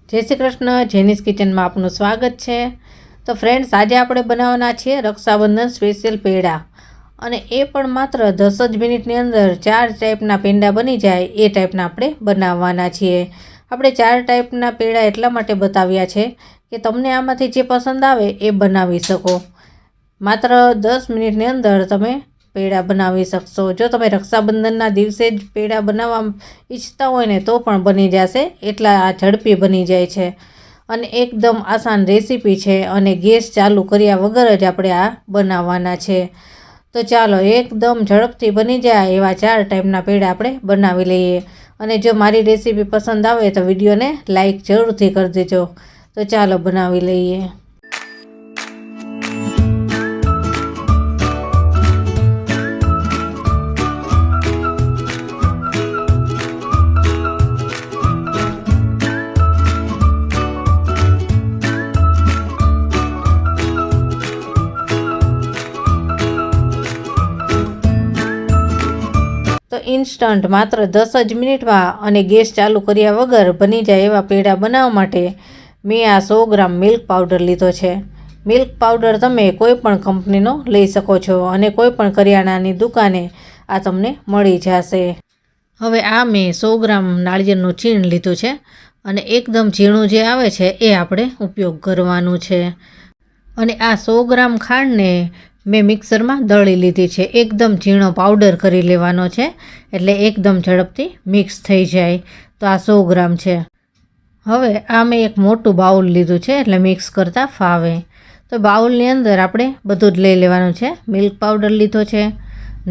જય શ્રી કૃષ્ણ, જેનીસ કિચનમાં આપનું સ્વાગત છે। તો ફ્રેન્ડ્સ, આજે આપણે બનાવવાના છીએ રક્ષાબંધન સ્પેશિયલ પેંડા, અને એ પણ માત્ર 10 જ મિનિટની અંદર 4 ટાઈપના પેંડા બની જાય એ ટાઈપના આપણે બનાવવાના છીએ। આપણે 4 ટાઈપના પેંડા એટલા માટે બતાવ્યા છે કે તમને આમાંથી જે પસંદ આવે એ બનાવી શકો। માત્ર 10 મિનિટની અંદર તમે પેંડા બનાવી શકશો। જો તમે રક્ષાબંધનના દિવસે જ પેંડા બનાવવા ઈચ્છતા હોય ને તો પણ બની જશે, એટલા આ ઝડપી બની જાય છે અને એકદમ આસાન રેસીપી છે, અને ગેસ ચાલુ કર્યા વગર જ આપણે આ બનાવવાના છે। તો ચાલો એકદમ ઝડપથી બની જાય એવા 4 ટાઈપના પેંડા આપણે બનાવી લઈએ। અને જો મારી રેસીપી પસંદ આવે તો વિડીયોને લાઈક જરૂરથી કરી દેજો। તો ચાલો બનાવી લઈએ। તો ઇન્સ્ટન્ટ માત્ર 10 જ મિનિટમાં અને ગેસ ચાલુ કર્યા વગર બની જાય એવા પેંડા બનાવવા માટે મેં આ 100 ગ્રામ મિલ્ક પાવડર લીધો છે। મિલ્ક પાવડર તમે કોઈ પણ કંપનીનો લઈ શકો છો અને કોઈ પણ કરિયાણાની દુકાને આ તમને મળી જશે। હવે આ મેં 100 ગ્રામ નાળિયેરનું છીણ લીધું છે, અને એકદમ ઝીણું જે આવે છે એ આપણે ઉપયોગ કરવાનું છે। અને આ 100 ગ્રામ ખાંડને મેં મિક્સરમાં દળી લીધી છે। એકદમ ઝીણો પાવડર કરી લેવાનો છે, એટલે એકદમ ઝડપથી મિક્સ થઈ જાય। તો આ 100 ગ્રામ છે। હવે આ મેં એક મોટું બાઉલ લીધું છે, એટલે મિક્સ કરતાં ફાવે। તો બાઉલની અંદર આપણે બધું જ લઈ લેવાનું છે। મિલ્ક પાવડર લીધો છે,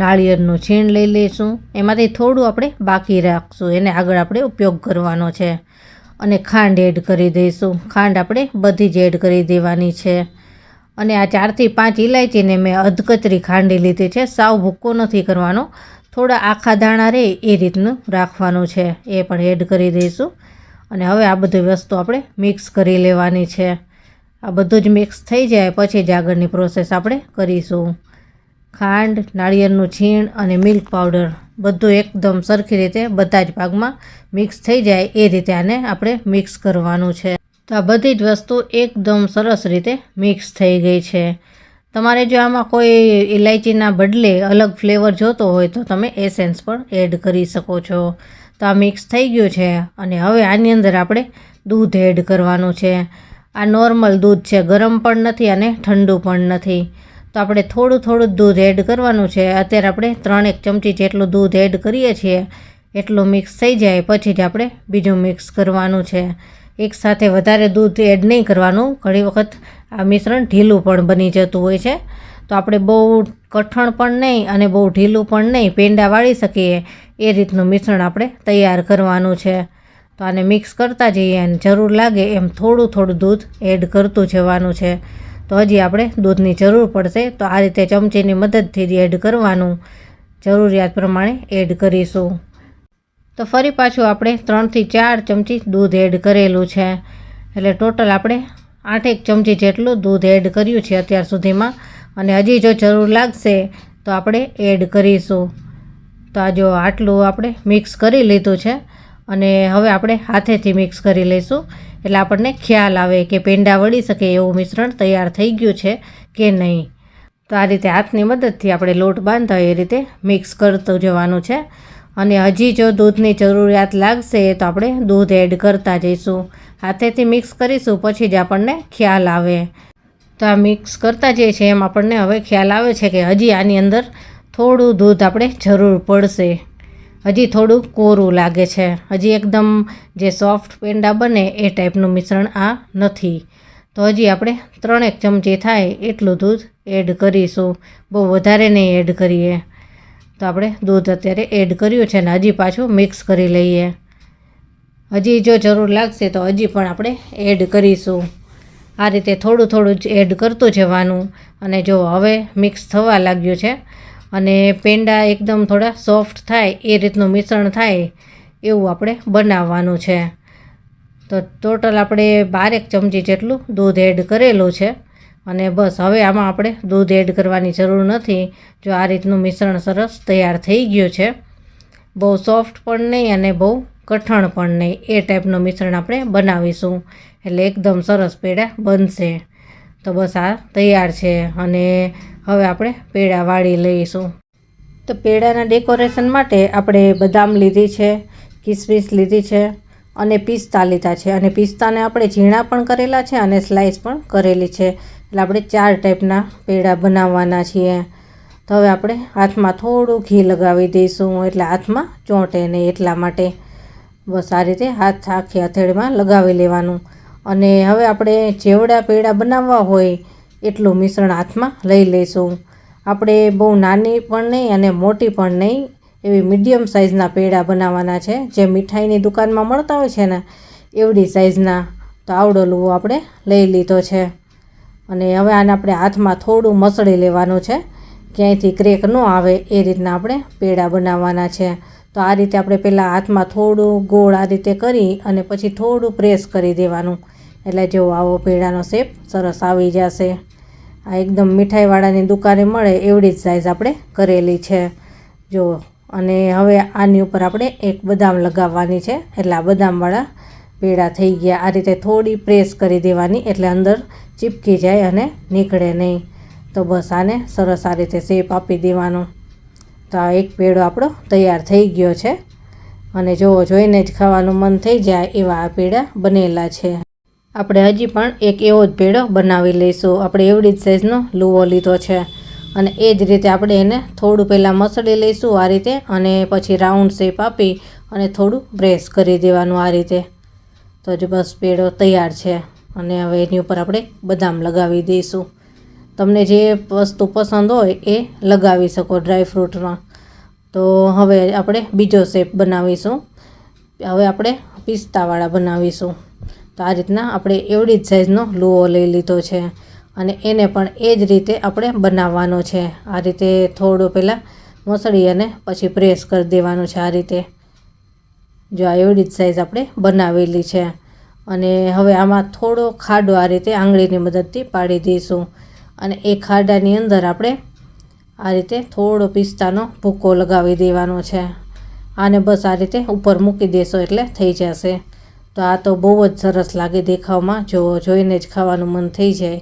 નાળિયેરનું છીણ લઈ લઈશું, એમાંથી થોડું આપણે બાકી રાખશું, એને આગળ આપણે ઉપયોગ કરવાનો છે। અને ખાંડ એડ કરી દઈશું। ખાંડ આપણે બધી જ એડ કરી દેવાની છે। અને આ 4 થી 5 ઇલાયચીને મેં અધકચરી ખાંડી લીધી છે। સાવ ભૂક્કો નથી કરવાનો, થોડા આખા દાણા રહે એ રીતનું રાખવાનું છે, એ પણ એડ કરી દઈશું। અને હવે આ બધી વસ્તુ આપણે મિક્સ કરી લેવાની છે। આ બધું જ મિક્સ થઈ જાય પછી જ આગળની પ્રોસેસ આપણે કરીશું। ખાંડ, નાળિયેરનું છીણ અને મિલ્ક પાવડર બધું એકદમ સરખી રીતે બધા જ ભાગમાં મિક્સ થઈ જાય એ રીતે આને આપણે મિક્સ કરવાનું છે। તો આ બધી જ વસ્તુ એકદમ સરસ રીતે મિક્સ થઈ ગઈ છે। તમારે જો આમાં કોઈ ઇલાયચીના બદલે અલગ ફ્લેવર જોતો હોય તો તમે એસેન્સ પણ એડ કરી શકો છો। તો આ મિક્સ થઈ ગયું છે, અને હવે આની અંદર આપણે દૂધ એડ કરવાનું છે। આ નોર્મલ દૂધ છે, ગરમ પણ નથી અને ઠંડુ પણ નથી। તો આપણે થોડું થોડું દૂધ એડ કરવાનું છે। અત્યારે આપણે 3 ચમચી જેટલું દૂધ એડ કરીએ છીએ, એટલું મિક્સ થઈ જાય પછી જ આપણે બીજું મિક્સ કરવાનું છે। એકસાથે વધારે દૂધ એડ નહીં કરવાનું, ઘણી વખત આ મિશ્રણ ઢીલું પણ બની જતું હોય છે। તો આપણે બહુ કઠણ પણ નહીં અને બહુ ઢીલું પણ નહીં, પેંડા વાળી શકીએ એ રીતનું મિશ્રણ આપણે તૈયાર કરવાનું છે। તો આને મિક્સ કરતા જઈએ અને જરૂર લાગે એમ થોડું થોડું દૂધ એડ કરતું જવાનું છે। તો હજી આપણે દૂધની જરૂર પડશે, તો આ રીતે ચમચીની મદદથી જ એડ કરવાનું, જરૂરિયાત પ્રમાણે એડ કરીશું। તો ફરી પાછું આપણે 3 થી 4 ચમચી દૂધ એડ કરેલું છે, એટલે ટોટલ આપણે 8 ચમચી જેટલું દૂધ એડ કર્યું છે અત્યાર સુધીમાં। અને હજી જો જરૂર લાગશે તો આપણે એડ કરીશું। તો આ જો આટલું આપણે મિક્સ કરી લીધું છે, અને હવે આપણે હાથેથી મિક્સ કરી લઈશું, એટલે આપણને ખ્યાલ આવે કે પેંડા વળી શકે એવું મિશ્રણ તૈયાર થઈ ગયું છે કે નહીં। તો આ રીતે હાથની મદદથી આપણે લોટ બાંધતા એ રીતે મિક્સ કરતું જવાનું છે। અને હજી જો દૂધની જરૂરિયાત લાગશે તો આપણે દૂધ એડ કરતા જઈશું। હાથેથી મિક્સ કરીશું પછી જ આપણને ખ્યાલ આવે। તો આ મિક્સ કરતા જઈએ છે એમ આપણને હવે ખ્યાલ આવે છે કે હજી આની અંદર થોડું દૂધ આપણે જરૂર પડશે, હજી થોડું કોરું લાગે છે, હજી એકદમ જે સોફ્ટ પેંડા બને એ ટાઈપનું મિશ્રણ આ નથી। તો હજી આપણે 3 ચમચી થાય એટલું દૂધ એડ કરીશું, બહુ વધારે નહીં એડ કરીએ। તો આપણે દૂધ અત્યારે એડ કર્યું છે, ને હજી પાછું મિક્સ કરી લઈએ। હજી જો જરૂર લાગશે તો હજી પણ આપણે એડ કરીશું। આ રીતે થોડું થોડું જ એડ કરતું જવાનું। અને જો હવે મિક્સ થવા લાગ્યું છે, અને પેંડા એકદમ થોડા સોફ્ટ થાય એ રીતનું મિશ્રણ થાય એવું આપણે બનાવવાનું છે। તો ટોટલ આપણે 12 ચમચી જેટલું દૂધ એડ કરેલું છે, અને બસ હવે આમાં આપણે દૂધ એડ કરવાની જરૂર નથી। જો આ રીતનું મિશ્રણ સરસ તૈયાર થઈ ગયું છે, બહુ સોફ્ટ પણ નહીં અને બહુ કઠણ પણ નહીં, એ ટાઈપનું મિશ્રણ આપણે બનાવીશું. એટલે એકદમ સરસ પેડા બનશે. તો બસ આ તૈયાર છે અને હવે આપણે પેડા વાળી લઈશું. તો પેડાના ડેકોરેશન માટે આપણે બદામ લીધી છે, કિસમિસ લીધી છે અને પિસ્તા લીધા છે. અને પિસ્તાને આપણે ઝીણા પણ કરેલા છે અને સ્લાઇસ પણ કરેલી છે. એટલે આપણે 4 ટાઈપના પેડા બનાવવાના છીએ. તો હવે આપણે હાથમાં થોડું ઘી લગાવી દઈશું, એટલે હાથમાં ચોંટે નહીં એટલા માટે. બસ આ રીતે આખી હથેળીમાં લગાવી લેવાનું. અને હવે આપણે જેવડા પેડા બનાવવા હોય એટલું મિશ્રણ હાથમાં લઈ લઈશું. આપણે બહુ નાની પણ નહીં અને મોટી પણ નહીં, એવી મીડિયમ સાઇઝના પેડા બનાવવાના છે. જે મીઠાઈની દુકાનમાં મળતા હોય છે ને એવડી સાઇઝના. તો આવડો લુવો આપણે લઈ લીધો છે. અને હવે આને આપણે હાથમાં થોડું મસળી લેવાનું છે, ક્યાંયથી ક્રેક ન આવે એ રીતના આપણે પેડા બનાવવાના છે. તો આ રીતે આપણે પહેલાં હાથમાં થોડું ગોળ આ રીતે કરી અને પછી થોડું પ્રેસ કરી દેવાનું. એટલે જો આવો પેડાનો શેપ સરસ આવી જશે. આ એકદમ મીઠાઈવાળાની દુકાને મળે એવડી જ સાઇઝ આપણે કરેલી છે જો. અને હવે આની ઉપર આપણે એક બદામ લગાવવાની છે. એટલે આ બદામવાળા પેડા થઈ ગયા. આ રીતે થોડી પ્રેસ કરી દેવાની, એટલે અંદર ચીપકી જાય અને નીકળે નહીં. તો બસ આને સરસ આ રીતે શેપ આપી દેવાનો. તો આ એક પેડો આપણો તૈયાર થઈ ગયો છે. અને જોઈને જ ખાવાનું મન થઈ જાય એવા આ પેડા બનેલા છે. આપણે હજી પણ એક એવો જ પેડો બનાવી લઈશું. આપણે એવડી જ સાઇઝનો લુવો લીધો છે અને એ જ રીતે આપણે એને થોડું પહેલાં મસળી લઈશું આ રીતે, અને પછી રાઉન્ડ શેપ આપી અને થોડું પ્રેસ કરી દેવાનું આ રીતે. તો જ બસ પેડો તૈયાર છે. અને હવે એની ઉપર આપણે બદામ લગાવી દઈશું. તમને જે વસ્તુ પસંદ હોય એ લગાવી શકો ડ્રાયફ્રૂટમાં. તો હવે આપણે બીજો શેપ બનાવીશું. હવે આપણે પિસ્તાવાળા બનાવીશું. તો આ રીતના આપણે એવડી જ સાઇઝનો લુવો લઈ લીધો છે અને એને પણ એ જ રીતે આપણે બનાવવાનો છે. આ રીતે થોડું પહેલાં મસળી અને પછી પ્રેસ કરી દેવાનું છે આ રીતે. જો આ એવડી જ સાઇઝ આપણે બનાવેલી છે. અને હવે આમાં થોડો ખાડો આ રીતે આંગળીની મદદથી પાડી દઈશું. અને એ ખાડાની અંદર આપણે આ રીતે થોડો પિસ્તાનો ભૂકો લગાવી દેવાનો છે. આને બસ આ રીતે ઉપર મૂકી દેશો એટલે થઈ જશે. તો આ તો બહુ જ સરસ લાગે દેખાવમાં. જોઈને જ ખાવાનું મન થઈ જાય.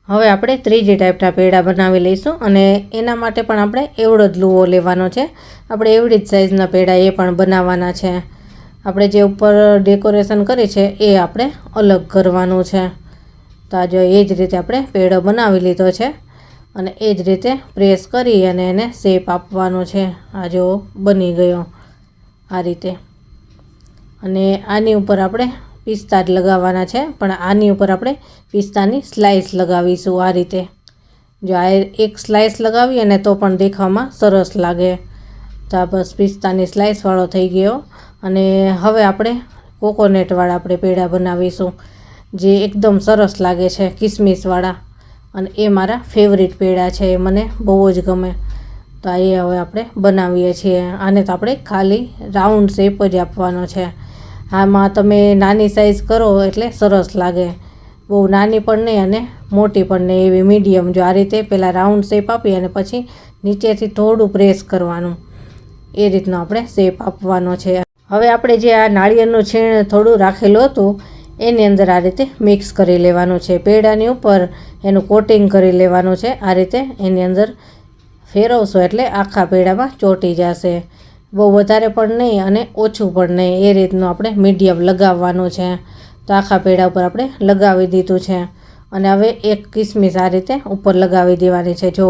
હવે આપણે ત્રીજી ટાઈપના પેડા બનાવી લઈશું અને એના માટે પણ આપણે એવડો જ લુવો લેવાનો છે. આપણે એવડી જ સાઇઝના પેડા એ પણ બનાવવાના છે. આપણે જે ઉપર ડેકોરેશન કરી છે એ આપણે અલગ કરવાનું છે. તો આ જો એ જ રીતે આપણે પેડો બનાવી લીધો છે અને એ જ રીતે પ્રેસ કરી અને એને શેપ આપવાનો છે. આ જો બની ગયો આ રીતે. અને આની ઉપર આપણે પિસ્તા જ લગાવવાના છે, પણ આની ઉપર આપણે પિસ્તાની સ્લાઇસ લગાવીશું આ રીતે. જો આ એક સ્લાઇસ લગાવીએ ને તો પણ દેખાવામાં સરસ લાગે. તો આ બસ પિસ્તાની સ્લાઇસવાળો થઈ ગયો. અને હવે આપણે કોકોનટવાળા આપણે પેડા બનાવીશું, જે એકદમ સરસ લાગે છે, કિસમિસવાળા. અને એ મારા ફેવરિટ પેડા છે, એ મને બહુ જ ગમે. તો એ હવે આપણે બનાવીએ છીએ. આને તો આપણે ખાલી રાઉન્ડ શેપ જ આપવાનો છે. આમાં તમે નાની સાઇઝ કરો એટલે સરસ લાગે. બહુ નાની પણ નહીં અને મોટી પણ નહીં, એવી મીડિયમ. જો આ રીતે પહેલાં રાઉન્ડ શેપ આપી અને પછી નીચેથી થોડું પ્રેસ કરવાનું, એ રીતનો આપણે શેપ આપવાનો છે. હવે આપણે જે આ નાળિયેરનું છીણ થોડું રાખેલું હતું એની અંદર આ રીતે મિક્સ કરી લેવાનું છે. પેડાની ઉપર એનું કોટિંગ કરી લેવાનું છે. આ રીતે એની અંદર ફેરવશો એટલે આખા પેડામાં ચોંટી જશે. બહુ વધારે પણ નહીં અને ઓછું પણ નહીં, એ રીતનું આપણે મીડિયમ લગાવવાનું છે. તો આખા પેડા ઉપર આપણે લગાવી દીધું છે. અને હવે એક કિસમિસ આ રીતે ઉપર લગાવી દેવાની છે. જો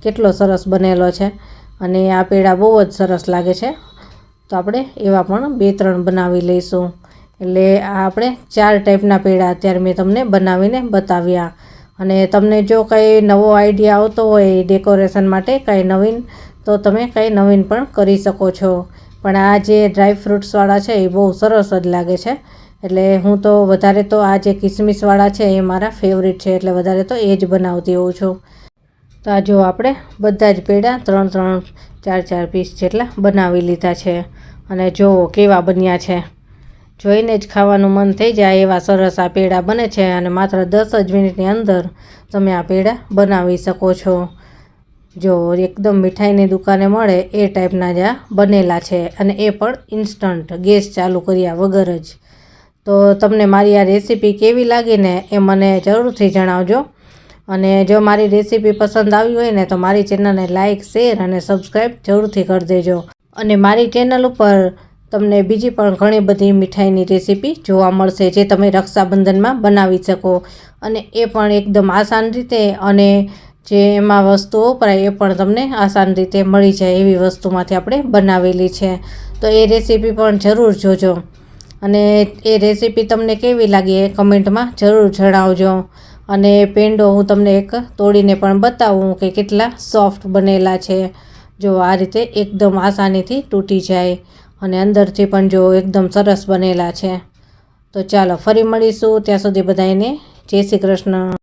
કેટલો સરસ બનેલો છે. અને આ પેડા બહુ જ સરસ લાગે છે. તો આપણે એવા પણ 2-3 બનાવી લઈશું. એટલે આ આપણે 4 ટાઈપના પેડા અત્યારે મેં તમને બનાવીને બતાવ્યા. અને તમને જો કંઈ નવો આઈડિયા આવતો હોય ડેકોરેશન માટે કાંઈ નવીન, તો તમે કંઈ નવીન પણ કરી શકો છો. પણ આ જે ડ્રાયફ્રૂટ્સવાળા છે એ બહુ સરસ જ લાગે છે. એટલે હું તો વધારે તો આ જે કિસમિસવાળા છે એ મારા ફેવરિટ છે, એટલે વધારે તો એ જ બનાવતી હોઉં છું. તો આ જો આપણે બધા જ પેડા 3-3, 4-4 પીસ જેટલા બનાવી લીધા છે. અને જુઓ કેવા બન્યા છે. જોઈને જ ખાવાનું મન થઈ જાય એવા સરસ આ પેડા બને છે. અને માત્ર 10 જ મિનિટની અંદર તમે આ પેડા બનાવી શકો છો. જો એકદમ મીઠાઈની દુકાને મળે એ ટાઈપના જ આ બનેલા છે, અને એ પણ ઇન્સ્ટન્ટ ગેસ ચાલુ કર્યા વગર જ. તો તમને મારી આ રેસીપી કેવી લાગી ને એ મને જરૂરથી જણાવજો. અને જો મારી રેસીપી પસંદ આવી હોય ને તો મારી ચેનલને લાઇક, શેર અને સબસ્ક્રાઈબ જરૂરથી કરી દેજો. અને મારી ચેનલ ઉપર તમને બીજી પણ ઘણી બધી મીઠાઈની રેસીપી જોવા મળશે જે તમે રક્ષાબંધનમાં બનાવી શકો, અને એ પણ એકદમ આસાન રીતે, અને જે એમાં વસ્તુઓ વપરાય એ પણ તમને આસાન રીતે મળી જાય એવી વસ્તુમાંથી આપણે બનાવેલી છે. તો એ રેસીપી પણ જરૂર જોજો. અને એ રેસીપી તમને કેવી લાગી એ કમેન્ટમાં જરૂર જણાવજો. અને પેંડો હું તમને એક તોડીને પણ બતાવું કે કેટલા સોફ્ટ બનેલા છે. જો આ રીતે એકદમ આસાનીથી તૂટી જાય, અને અંદરથી પણ જો એકદમ સરસ બનેલા છે. તો ચાલો ફરી મળીશું, ત્યાં સુધી બધાને જય શ્રી કૃષ્ણ.